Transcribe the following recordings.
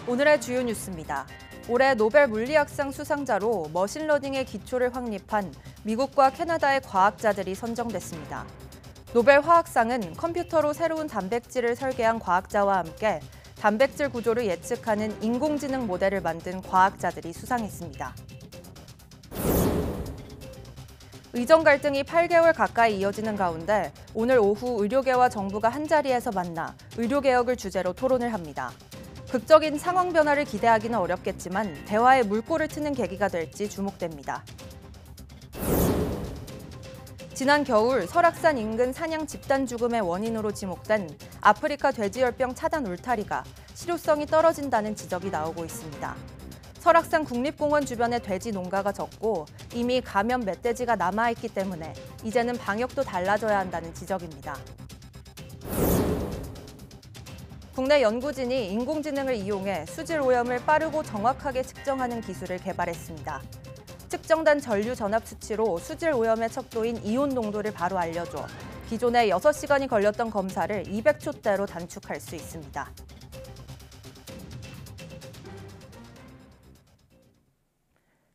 오늘의 주요 뉴스입니다. 올해 노벨 물리학상 수상자로 머신러닝의 기초를 확립한 미국과 캐나다의 과학자들이 선정됐습니다. 노벨 화학상은 컴퓨터로 새로운 단백질을 설계한 과학자와 함께 단백질 구조를 예측하는 인공지능 모델을 만든 과학자들이 수상했습니다. 의정 갈등이 8개월 가까이 이어지는 가운데 오늘 오후 의료계와 정부가 한자리에서 만나 의료개혁을 주제로 토론을 합니다. 극적인 상황 변화를 기대하기는 어렵겠지만 대화에 물꼬를 트는 계기가 될지 주목됩니다. 지난 겨울 설악산 인근 사냥 집단 죽음의 원인으로 지목된 아프리카 돼지열병 차단 울타리가 실효성이 떨어진다는 지적이 나오고 있습니다. 설악산 국립공원 주변의 돼지 농가가 적고 이미 감염 멧돼지가 남아있기 때문에 이제는 방역도 달라져야 한다는 지적입니다. 국내 연구진이 인공지능을 이용해 수질 오염을 빠르고 정확하게 측정하는 기술을 개발했습니다. 측정된 전류 전압 수치로 수질 오염의 척도인 이온 농도를 바로 알려줘 기존에 6시간이 걸렸던 검사를 200초대로 단축할 수 있습니다.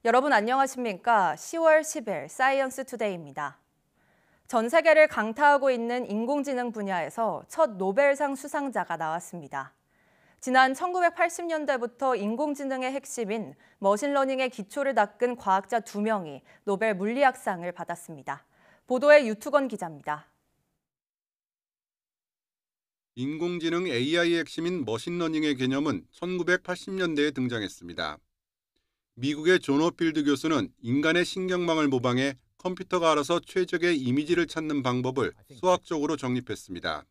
여러분 안녕하십니까? 10월 10일 사이언스 투데이입니다. 전 세계를 강타하고 있는 인공지능 분야에서 첫 노벨상 수상자가 나왔습니다. 지난 1980년대부터 인공지능의 핵심인 머신러닝의 기초를 닦은 과학자 2명이 노벨 물리학상을 받았습니다. 보도에 유투건 기자입니다. 인공지능 AI의 핵심인 머신러닝의 개념은 1980년대에 등장했습니다. 미국의 존 호필드 교수는 인간의 신경망을 모방해 컴퓨터가 알아서 최적의 이미지를 찾는 방법을 수학적으로 정립했습니다.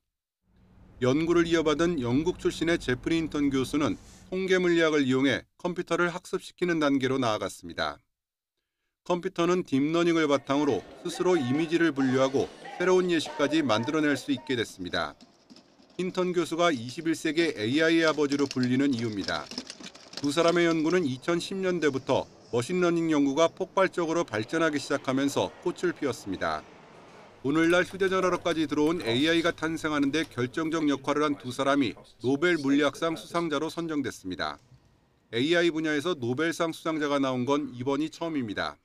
연구를 이어받은 영국 출신의 제프리 힌턴 교수는 통계 물리학을 이용해 컴퓨터를 학습시키는 단계로 나아갔습니다. 컴퓨터는 딥러닝을 바탕으로 스스로 이미지를 분류하고 새로운 예시까지 만들어낼 수 있게 됐습니다. 힌턴 교수가 21세기 AI의 아버지로 불리는 이유입니다. 두 사람의 연구는 2010년대부터 머신러닝 연구가 폭발적으로 발전하기 시작하면서 꽃을 피웠습니다. 오늘날 휴대전화로까지 들어온 AI가 탄생하는 데 결정적 역할을 한 두 사람이 노벨 물리학상 수상자로 선정됐습니다. AI 분야에서 노벨상 수상자가 나온 건 이번이 처음입니다.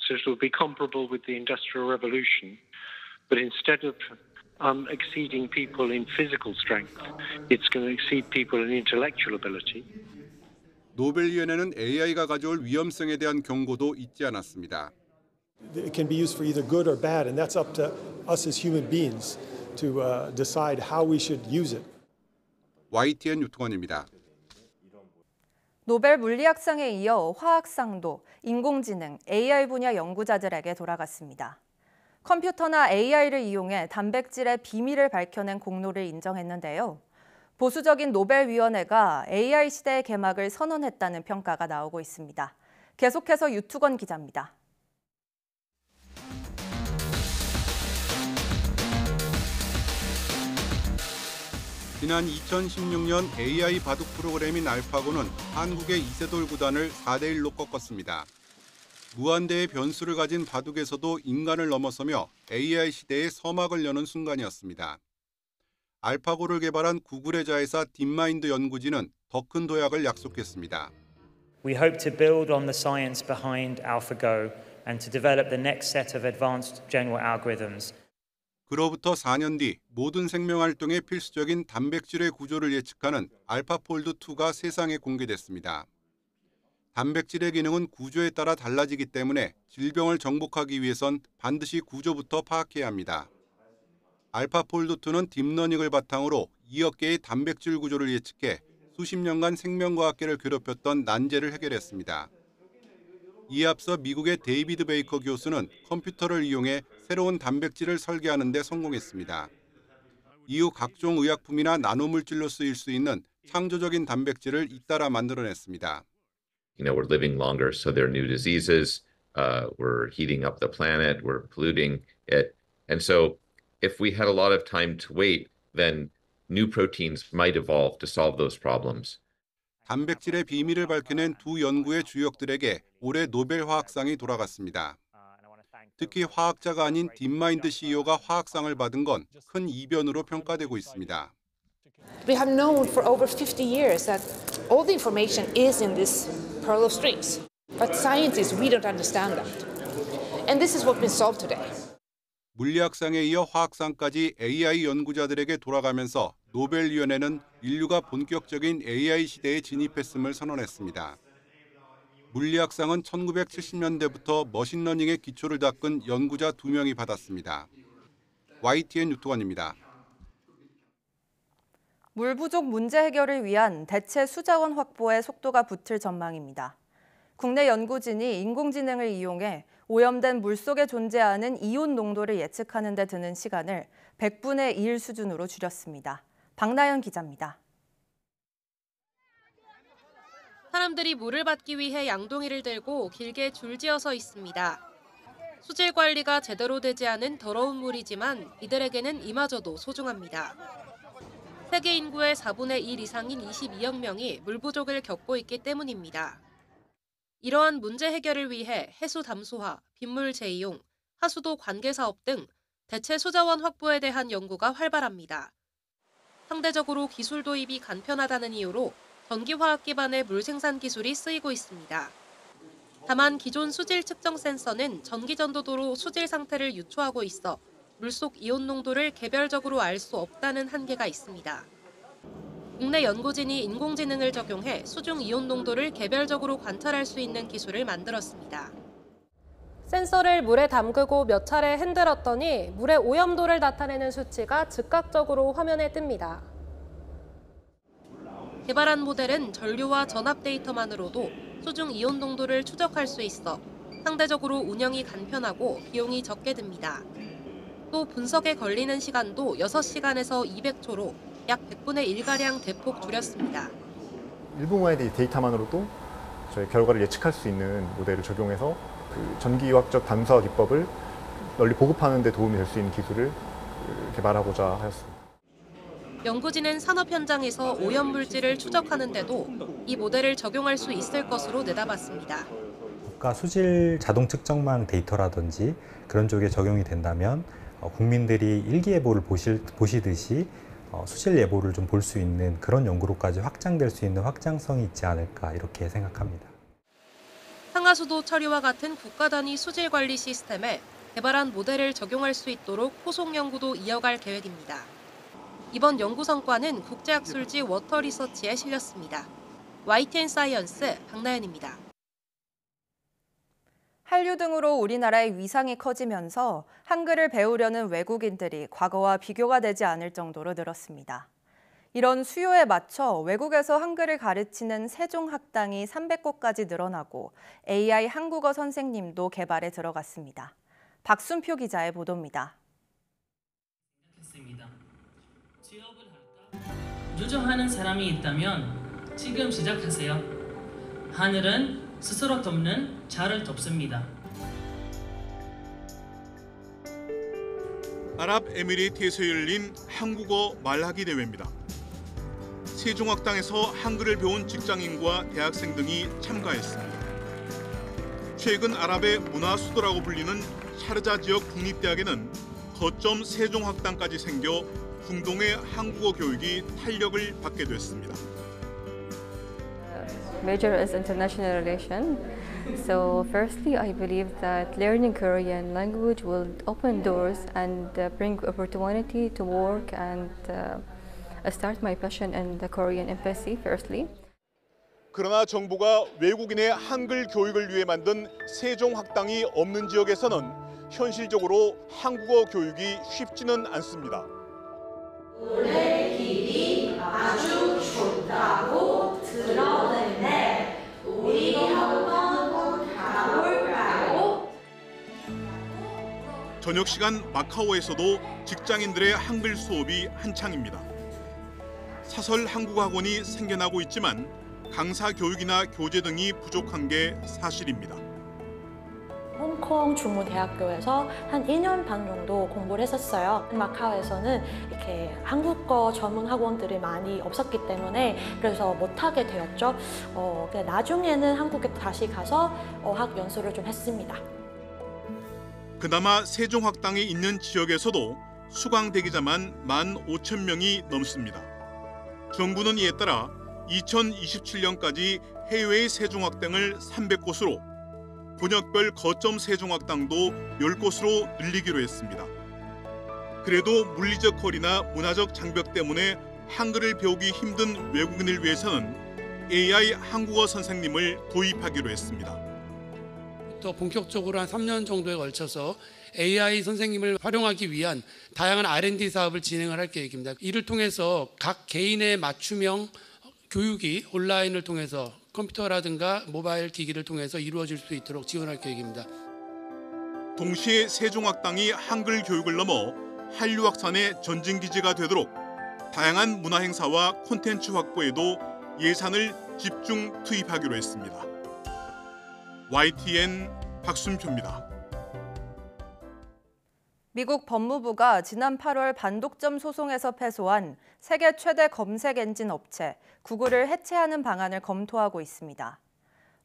So it will be comparable with the Industrial Revolution, but instead of exceeding people in physical strength, it's going to exceed people in intellectual ability. 노벨위원회는 AI가 가져올 위험성에 대한 경고도 잊지 않았습니다. It can be used for either good or bad, and that's up to us as human beings to decide how we should use it. YTN 유통원입니다. 노벨 물리학상에 이어 화학상도 인공지능, AI 분야 연구자들에게 돌아갔습니다. 컴퓨터나 AI를 이용해 단백질의 비밀을 밝혀낸 공로를 인정했는데요. 보수적인 노벨위원회가 AI 시대의 개막을 선언했다는 평가가 나오고 있습니다. 계속해서 유투건 기자입니다. 지난 2016년 AI 바둑 프로그램인 알파고는 한국의 이세돌 구단을 4대1로 꺾었습니다. 무한대의 변수를 가진 바둑에서도 인간을 넘어서며 AI 시대의 서막을 여는 순간이었습니다. 알파고를 개발한 구글의 자회사 딥마인드 연구진은 더 큰 도약을 약속했습니다. We hope to build on the science behind AlphaGo and to develop the next set of advanced general algorithms. 그로부터 4년 뒤 모든 생명 활동에 필수적인 단백질의 구조를 예측하는 알파폴드2가 세상에 공개됐습니다. 단백질의 기능은 구조에 따라 달라지기 때문에 질병을 정복하기 위해선 반드시 구조부터 파악해야 합니다. 알파폴드2는 딥러닝을 바탕으로 2억 개의 단백질 구조를 예측해 수십 년간 생명과학계를 괴롭혔던 난제를 해결했습니다. 이에 앞서 미국의 데이비드 베이커 교수는 컴퓨터를 이용해 새로운 단백질을 설계하는 데 성공했습니다. 이후 각종 의약품이나 나노물질로 쓰일 수 있는 창조적인 단백질을 잇따라 만들어냈습니다. We're living longer, so there are new diseases. We're heating up the planet. We're polluting it. And so if we had a lot of time to wait, then new proteins might evolve to solve those problems. 단백질의 비밀을 밝혀낸 두 연구의 주역들에게 올해 노벨 화학상이 돌아갔습니다. 특히 화학자가 아닌 딥마인드 CEO가 화학상을 받은 건 큰 이변으로 평가되고 있습니다. We have known for over 50 years that all the information is in this pearl of strings. But scientists, we don't understand that. And this is what's been solved today. 물리학상에 이어 화학상까지 AI 연구자들에게 돌아가면서 노벨위원회는 인류가 본격적인 AI 시대에 진입했음을 선언했습니다. 물리학상은 1970년대부터 머신러닝의 기초를 닦은 연구자 2명이 받았습니다. YTN 유튜원입니다. 물 부족 문제 해결을 위한 대체 수자원 확보에 속도가 붙을 전망입니다. 국내 연구진이 인공지능을 이용해 오염된 물속에 존재하는 이온 농도를 예측하는 데 드는 시간을 100분의 1 수준으로 줄였습니다. 박나연 기자입니다. 사람들이 물을 받기 위해 양동이를 들고 길게 줄지어서 있습니다. 수질 관리가 제대로 되지 않은 더러운 물이지만 이들에게는 이마저도 소중합니다. 세계 인구의 4분의 1 이상인 22억 명이 물 부족을 겪고 있기 때문입니다. 이러한 문제 해결을 위해 해수 담수화, 빗물 재이용, 하수도 관계 사업 등 대체 수자원 확보에 대한 연구가 활발합니다. 상대적으로 기술 도입이 간편하다는 이유로 전기화학 기반의 물 생산 기술이 쓰이고 있습니다. 다만 기존 수질 측정 센서는 전기 전도도로 수질 상태를 유추하고 있어 물속 이온 농도를 개별적으로 알 수 없다는 한계가 있습니다. 국내 연구진이 인공지능을 적용해 수중 이온 농도를 개별적으로 관찰할 수 있는 기술을 만들었습니다. 센서를 물에 담그고 몇 차례 흔들었더니 물의 오염도를 나타내는 수치가 즉각적으로 화면에 뜹니다. 개발한 모델은 전류와 전압 데이터만으로도 수중 이온 농도를 추적할 수 있어 상대적으로 운영이 간편하고 비용이 적게 듭니다. 또 분석에 걸리는 시간도 6시간에서 200초로 약 100분의 1가량 대폭 줄였습니다. 1분간의 데이터만으로도 저희 결과를 예측할 수 있는 모델을 적용해서 그 전기화학적 담수화 기법을 널리 보급하는 데 도움이 될 수 있는 기술을 개발하고자 하였습니다. 연구진은 산업 현장에서 오염 물질을 추적하는데도 이 모델을 적용할 수 있을 것으로 내다봤습니다. 국가 수질 자동 측정망 데이터라든지 그런 쪽에 적용이 된다면 국민들이 일기예보를 보시듯이 수질 예보를 좀 볼 수 있는 그런 연구로까지 확장될 수 있는 확장성이 있지 않을까 이렇게 생각합니다. 상하수도 처리와 같은 국가 단위 수질 관리 시스템에 개발한 모델을 적용할 수 있도록 후속 연구도 이어갈 계획입니다. 이번 연구 성과는 국제학술지 워터 리서치에 실렸습니다. YTN 사이언스 박나연입니다. 한류 등으로 우리나라의 위상이 커지면서 한글을 배우려는 외국인들이 과거와 비교가 되지 않을 정도로 늘었습니다. 이런 수요에 맞춰 외국에서 한글을 가르치는 세종학당이 300곳까지 늘어나고 AI 한국어 선생님도 개발에 들어갔습니다. 박순표 기자의 보도입니다. 유정하는 사람이 있다면 지금 시작하세요. 하늘은 스스로 돕는 자를 돕습니다. 아랍에미리트에서 열린 한국어 말하기 대회입니다. 세종학당에서 한글을 배운 직장인과 대학생 등이 참가했습니다. 최근 아랍의 문화 수도라고 불리는 샤르자 지역 국립대학에는 거점 세종학당까지 생겨 중동의 한국어 교육이 탄력을 받게 됐습니다. Major is international relation. So firstly, I believe that learning Korean language will open doors and bring opportunity to work and start my passion in the Korean embassy firstly. 그러나 정부가 외국인의 한글 교육을 위해 만든 세종학당이 없는 지역에서는 현실적으로 한국어 교육이 쉽지는 않습니다. 오늘 길이 아주 좋다고 들었는데 우리 한번 가볼까요? 저녁 시간 마카오에서도 직장인들의 한글 수업이 한창입니다. 사설 한국어 학원이 생겨나고 있지만 강사 교육이나 교재 등이 부족한 게 사실입니다. 홍콩 중무대학교에서 한 2년 반 정도 공부를 했었어요. 마카오에서는 이렇게 한국어 전문 학원들이 많이 없었기 때문에 그래서 못하게 되었죠. 나중에는 한국에 다시 가서 어학 연수를 좀 했습니다. 그나마 세종학당이 있는 지역에서도 수강 대기자만 15,000명이 넘습니다. 정부는 이에 따라 2027년까지 해외의 세종학당을 300곳으로 권역별 거점 세종학당도 10곳으로 늘리기로 했습니다. 그래도 물리적 거리나 문화적 장벽 때문에 한글을 배우기 힘든 외국인을 위해서는 AI 한국어 선생님을 도입하기로 했습니다. 또 본격적으로 한 3년 정도에 걸쳐서 AI 선생님을 활용하기 위한 다양한 R&D 사업을 진행을 할 계획입니다. 이를 통해서 각 개인의 맞춤형 교육이 온라인을 통해서 컴퓨터라든가 모바일 기기를 통해서 이루어질 수 있도록 지원할 계획입니다. 동시에 세종학당이 한글 교육을 넘어 한류확산의 전진기지가 되도록 다양한 문화행사와 콘텐츠 확보에도 예산을 집중 투입하기로 했습니다. YTN 박순표입니다. 미국 법무부가 지난 8월 반독점 소송에서 패소한 세계 최대 검색 엔진 업체 구글을 해체하는 방안을 검토하고 있습니다.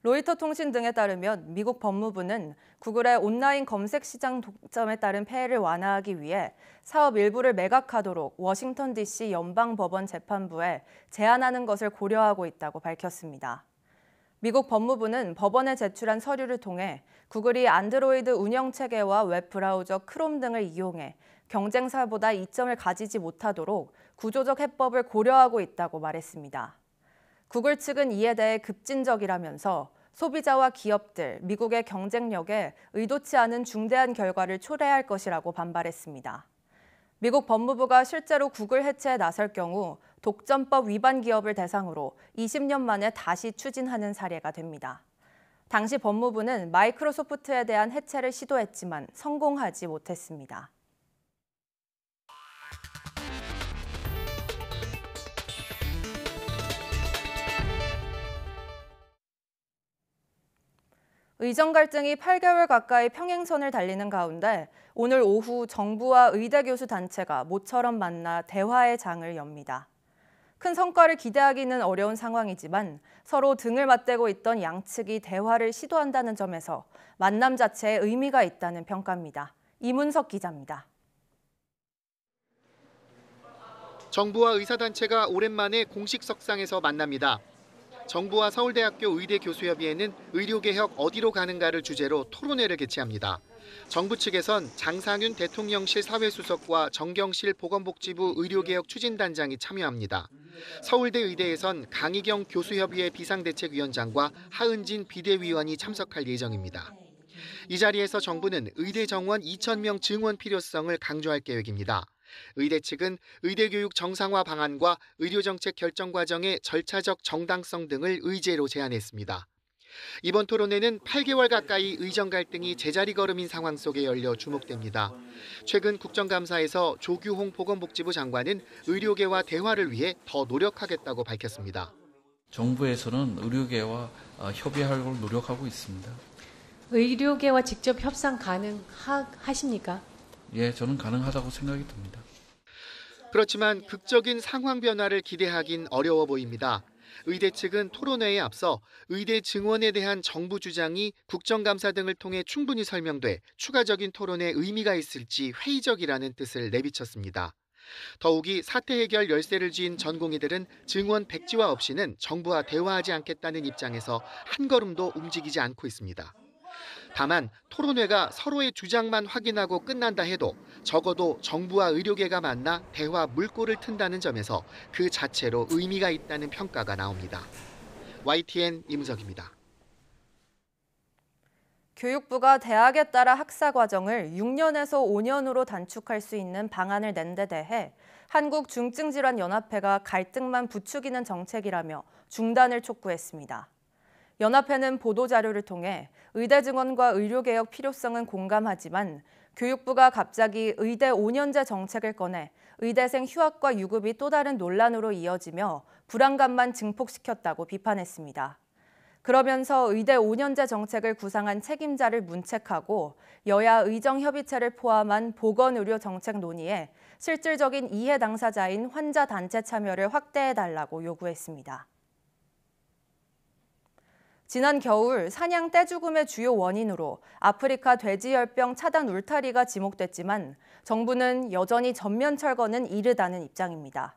로이터 통신 등에 따르면 미국 법무부는 구글의 온라인 검색 시장 독점에 따른 폐해를 완화하기 위해 사업 일부를 매각하도록 워싱턴 DC 연방법원 재판부에 제안하는 것을 고려하고 있다고 밝혔습니다. 미국 법무부는 법원에 제출한 서류를 통해 구글이 안드로이드 운영체계와 웹브라우저 크롬 등을 이용해 경쟁사보다 이점을 가지지 못하도록 구조적 해법을 고려하고 있다고 말했습니다. 구글 측은 이에 대해 급진적이라면서 소비자와 기업들, 미국의 경쟁력에 의도치 않은 중대한 결과를 초래할 것이라고 반발했습니다. 미국 법무부가 실제로 구글 해체에 나설 경우 독점법 위반 기업을 대상으로 20년 만에 다시 추진하는 사례가 됩니다. 당시 법무부는 마이크로소프트에 대한 해체를 시도했지만 성공하지 못했습니다. 의정 갈등이 8개월 가까이 평행선을 달리는 가운데 오늘 오후 정부와 의대 교수 단체가 모처럼 만나 대화의 장을 엽니다. 큰 성과를 기대하기는 어려운 상황이지만 서로 등을 맞대고 있던 양측이 대화를 시도한다는 점에서 만남 자체에 의미가 있다는 평가입니다. 이문석 기자입니다. 정부와 의사단체가 오랜만에 공식 석상에서 만납니다. 정부와 서울대학교 의대교수협의회는 의료개혁 어디로 가는가를 주제로 토론회를 개최합니다. 정부 측에선 장상윤 대통령실 사회수석과 정경실 보건복지부 의료개혁 추진단장이 참여합니다. 서울대 의대에선 강희경 교수협의회 비상대책위원장과 하은진 비대위원이 참석할 예정입니다. 이 자리에서 정부는 의대 정원 2,000명 증원 필요성을 강조할 계획입니다. 의대 측은 의대교육 정상화 방안과 의료정책 결정 과정의 절차적 정당성 등을 의제로 제안했습니다. 이번 토론회는 8개월 가까이 의정 갈등이 제자리 걸음인 상황 속에 열려 주목됩니다. 최근 국정감사에서 조규홍 보건복지부 장관은 의료계와 대화를 위해 더 노력하겠다고 밝혔습니다. 정부에서는 의료계와 협의하려고 노력하고 있습니다. 의료계와 직접 협상 가능하십니까? 예, 저는 가능하다고 생각이 듭니다. 그렇지만 극적인 상황 변화를 기대하긴 어려워 보입니다. 의대 측은 토론회에 앞서 의대 증원에 대한 정부 주장이 국정감사 등을 통해 충분히 설명돼 추가적인 토론에 의미가 있을지 회의적이라는 뜻을 내비쳤습니다. 더욱이 사태 해결 열쇠를 쥔 전공의들은 증원 백지화 없이는 정부와 대화하지 않겠다는 입장에서 한 걸음도 움직이지 않고 있습니다. 다만 토론회가 서로의 주장만 확인하고 끝난다 해도 적어도 정부와 의료계가 만나 대화 물꼬를 튼다는 점에서 그 자체로 의미가 있다는 평가가 나옵니다. YTN 이문석입니다. 교육부가 대학에 따라 학사 과정을 6년에서 5년으로 단축할 수 있는 방안을 낸 데 대해 한국중증질환연합회가 갈등만 부추기는 정책이라며 중단을 촉구했습니다. 연합회는 보도자료를 통해 의대 증원과 의료개혁 필요성은 공감하지만 교육부가 갑자기 의대 5년제 정책을 꺼내 의대생 휴학과 유급이 또 다른 논란으로 이어지며 불안감만 증폭시켰다고 비판했습니다. 그러면서 의대 5년제 정책을 구상한 책임자를 문책하고 여야 의정협의체를 포함한 보건의료 정책 논의에 실질적인 이해 당사자인 환자 단체 참여를 확대해달라고 요구했습니다. 지난 겨울 사냥 떼죽음의 주요 원인으로 아프리카 돼지열병 차단 울타리가 지목됐지만 정부는 여전히 전면 철거는 이르다는 입장입니다.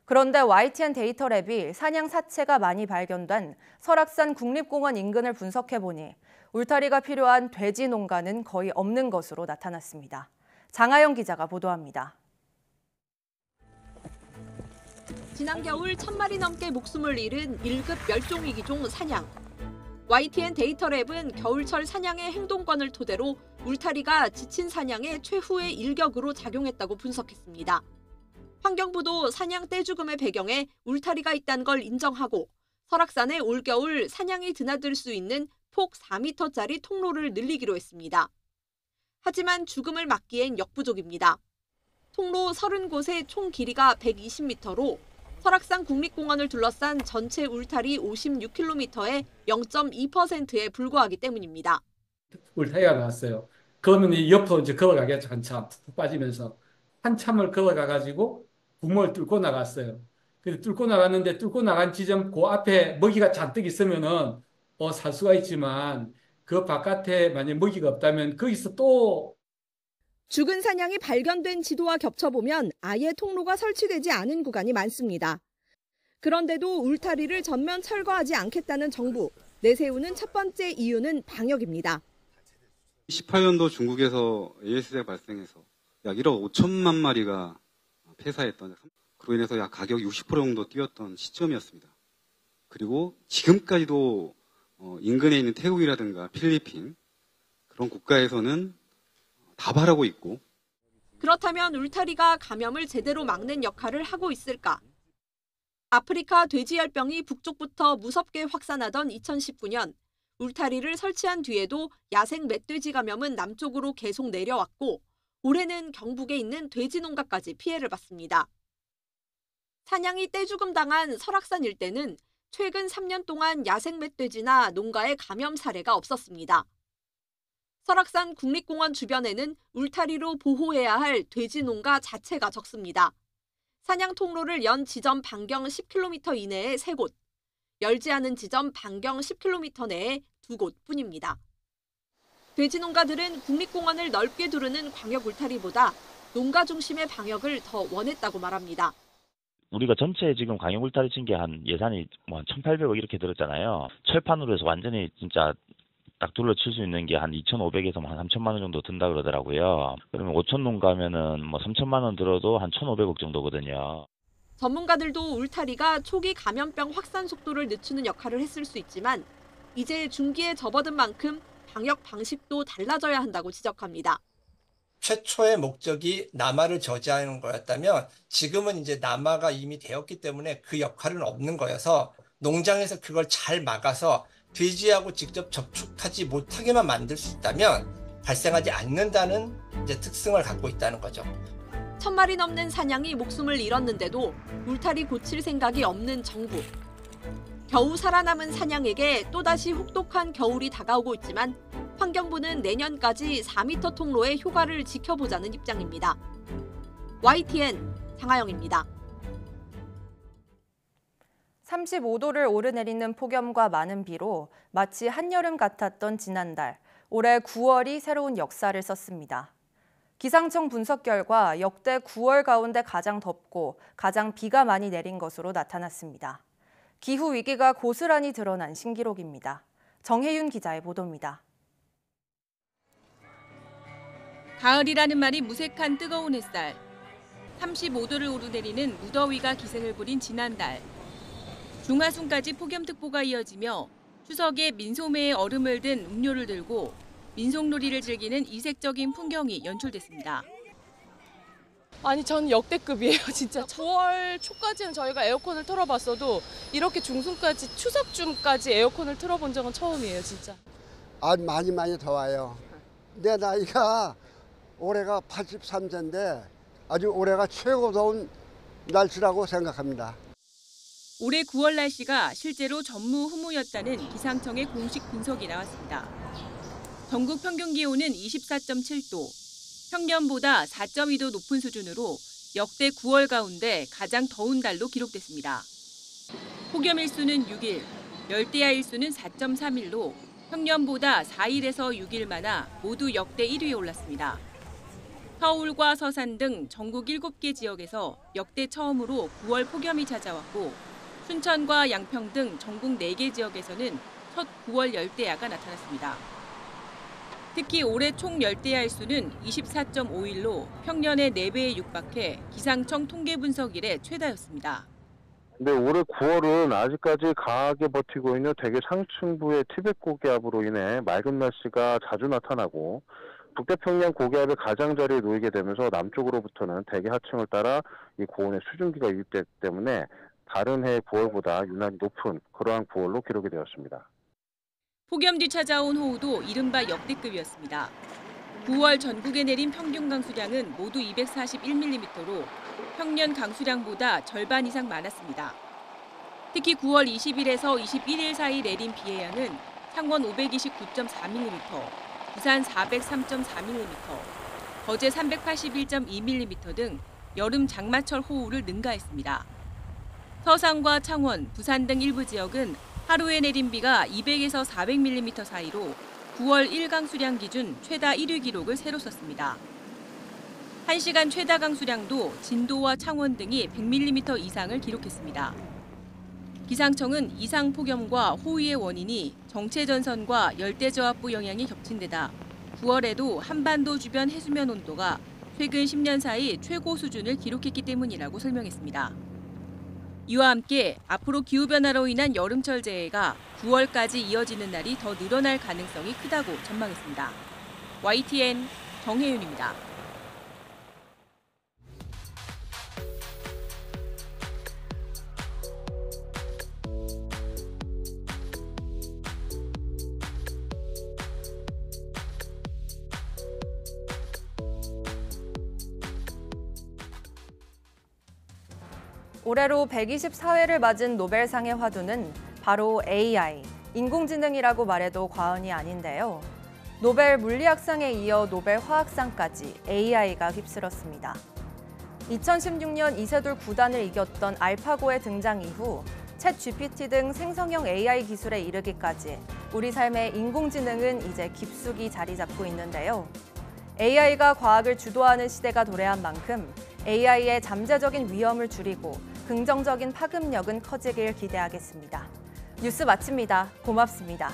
그런데 YTN 데이터랩이 사냥 사체가 많이 발견된 설악산 국립공원 인근을 분석해보니 울타리가 필요한 돼지 농가는 거의 없는 것으로 나타났습니다. 장하영 기자가 보도합니다. 지난 겨울 1,000마리 넘게 목숨을 잃은 1급 멸종위기종 사냥. YTN 데이터랩은 겨울철 사냥의 행동권을 토대로 울타리가 지친 사냥의 최후의 일격으로 작용했다고 분석했습니다. 환경부도 사냥 떼죽음의 배경에 울타리가 있다는 걸 인정하고 설악산에 올겨울 사냥이 드나들 수 있는 폭 4m짜리 통로를 늘리기로 했습니다. 하지만 죽음을 막기엔 역부족입니다. 통로 30곳의 총 길이가 120m로 설악산 국립공원을 둘러싼 전체 울타리 56km의 0.2%에 불과하기 때문입니다. 울타리가 나왔어요. 그러면 이 옆으로 이제 걸어가겠죠. 한참 푹 빠지면서 한참을 걸어가가지고 구멍을 뚫고 나갔어요. 근데 뚫고 나갔는데 뚫고 나간 지점 그 앞에 먹이가 잔뜩 있으면은 살 수가 있지만 그 바깥에 만약 먹이가 없다면 거기서 또 죽은 사냥이 발견된 지도와 겹쳐보면 아예 통로가 설치되지 않은 구간이 많습니다. 그런데도 울타리를 전면 철거하지 않겠다는 정부, 내세우는 첫 번째 이유는 방역입니다. 18년도 중국에서 AS가 발생해서 약 1억 5천만 마리가 폐사했던, 그로 인해서 약 가격이 60% 정도 뛰었던 시점이었습니다. 그리고 지금까지도 인근에 있는 태국이라든가 필리핀 그런 국가에서는 다발하고 있고. 그렇다면 울타리가 감염을 제대로 막는 역할을 하고 있을까? 아프리카 돼지열병이 북쪽부터 무섭게 확산하던 2019년, 울타리를 설치한 뒤에도 야생 멧돼지 감염은 남쪽으로 계속 내려왔고 올해는 경북에 있는 돼지 농가까지 피해를 봤습니다. 사냥이 떼죽음 당한 설악산 일대는 최근 3년 동안 야생 멧돼지나 농가의 감염 사례가 없었습니다. 설악산 국립공원 주변에는 울타리로 보호해야 할 돼지 농가 자체가 적습니다. 사냥 통로를 연 지점 반경 10km 이내에 3곳, 열지 않은 지점 반경 10km 내에 2곳뿐입니다. 돼지 농가들은 국립공원을 넓게 두르는 광역 울타리보다 농가 중심의 방역을 더 원했다고 말합니다. 우리가 전체 지금 광역 울타리 친 게 한 예산이 뭐 1,800억 이렇게 들었잖아요. 철판으로 해서 완전히 진짜 딱 둘러칠 수 있는 게 한 2,500에서 한 3천만 원 정도 든다 그러더라고요. 그러면 5천 농가면은 뭐 3천만 원 들어도 한 1,500억 정도거든요. 전문가들도 울타리가 초기 감염병 확산 속도를 늦추는 역할을 했을 수 있지만 이제 중기에 접어든 만큼 방역 방식도 달라져야 한다고 지적합니다. 최초의 목적이 남하를 저지하는 거였다면 지금은 이제 남하가 이미 되었기 때문에 그 역할은 없는 거여서 농장에서 그걸 잘 막아서 돼지하고 직접 접촉하지 못하게만 만들 수 있다면 발생하지 않는다는 이제 특성을 갖고 있다는 거죠. 1,000마리 넘는 사냥이 목숨을 잃었는데도 울타리 고칠 생각이 없는 정부. 겨우 살아남은 사냥에게 또다시 혹독한 겨울이 다가오고 있지만 환경부는 내년까지 4m 통로의 효과를 지켜보자는 입장입니다. YTN 장하영입니다. 35도를 오르내리는 폭염과 많은 비로 마치 한여름 같았던 지난달, 올해 9월이 새로운 역사를 썼습니다. 기상청 분석 결과 역대 9월 가운데 가장 덥고 가장 비가 많이 내린 것으로 나타났습니다. 기후 위기가 고스란히 드러난 신기록입니다. 정혜윤 기자의 보도입니다. 가을이라는 말이 무색한 뜨거운 햇살. 35도를 오르내리는 무더위가 기승을 부린 지난달. 중하순까지 폭염특보가 이어지며 추석에 민소매에 얼음을 든 음료를 들고 민속놀이를 즐기는 이색적인 풍경이 연출됐습니다. 아니 전 역대급이에요. 진짜 9월 초까지는 저희가 에어컨을 틀어봤어도 이렇게 중순까지 추석쯤까지 에어컨을 틀어본 적은 처음이에요. 진짜. 아주 많이 더워요. 내 나이가 올해가 83세인데 아주 올해가 최고 더운 날씨라고 생각합니다. 올해 9월 날씨가 실제로 전무후무였다는 기상청의 공식 분석이 나왔습니다. 전국 평균 기온은 24.7도, 평년보다 4.2도 높은 수준으로 역대 9월 가운데 가장 더운 달로 기록됐습니다. 폭염 일수는 6일, 열대야 일수는 4.3일로 평년보다 4일에서 6일 많아 모두 역대 1위에 올랐습니다. 서울과 서산 등 전국 7개 지역에서 역대 처음으로 9월 폭염이 찾아왔고 춘천과 양평 등 전국 4개 지역에서는 첫 9월 열대야가 나타났습니다. 특히 올해 총 열대야의 수는 24.5일로 평년의 4배에 육박해 기상청 통계 분석 이래 최다였습니다. 근데 올해 9월은 아직까지 강하게 버티고 있는 대기 상층부의 티벳 고기압으로 인해 맑은 날씨가 자주 나타나고 북태평양 고기압이 가장자리에 놓이게 되면서 남쪽으로부터는 대기 하층을 따라 이 고온의 수증기가 유입되기 때문에 다른 해 9월보다 유난히 높은 그러한 9월로 기록이 되었습니다. 폭염 뒤 찾아온 호우도 이른바 역대급이었습니다. 9월 전국에 내린 평균 강수량은 모두 241mm로 평년 강수량보다 절반 이상 많았습니다. 특히 9월 20일에서 21일 사이 내린 비의 양은 창원 529.4mm, 부산 403.4mm, 거제 381.2mm 등 여름 장마철 호우를 능가했습니다. 서산과 창원, 부산 등 일부 지역은 하루에 내린 비가 200에서 400mm 사이로 9월 1강수량 기준 최다 1위 기록을 새로 썼습니다. 1시간 최다 강수량도 진도와 창원 등이 100mm 이상을 기록했습니다. 기상청은 이상 폭염과 호우의 원인이 정체전선과 열대저압부 영향이 겹친 데다 9월에도 한반도 주변 해수면 온도가 최근 10년 사이 최고 수준을 기록했기 때문이라고 설명했습니다. 이와 함께 앞으로 기후변화로 인한 여름철 재해가 9월까지 이어지는 날이 더 늘어날 가능성이 크다고 전망했습니다. YTN 정혜윤입니다. 올해로 124회를 맞은 노벨상의 화두는 바로 AI, 인공지능이라고 말해도 과언이 아닌데요. 노벨 물리학상에 이어 노벨 화학상까지 AI가 휩쓸었습니다. 2016년 이세돌 9단을 이겼던 알파고의 등장 이후 챗 GPT 등 생성형 AI 기술에 이르기까지 우리 삶의 인공지능은 이제 깊숙이 자리 잡고 있는데요. AI가 과학을 주도하는 시대가 도래한 만큼 AI의 잠재적인 위험을 줄이고 긍정적인 파급력은 커지길 기대하겠습니다. 뉴스 마칩니다. 고맙습니다.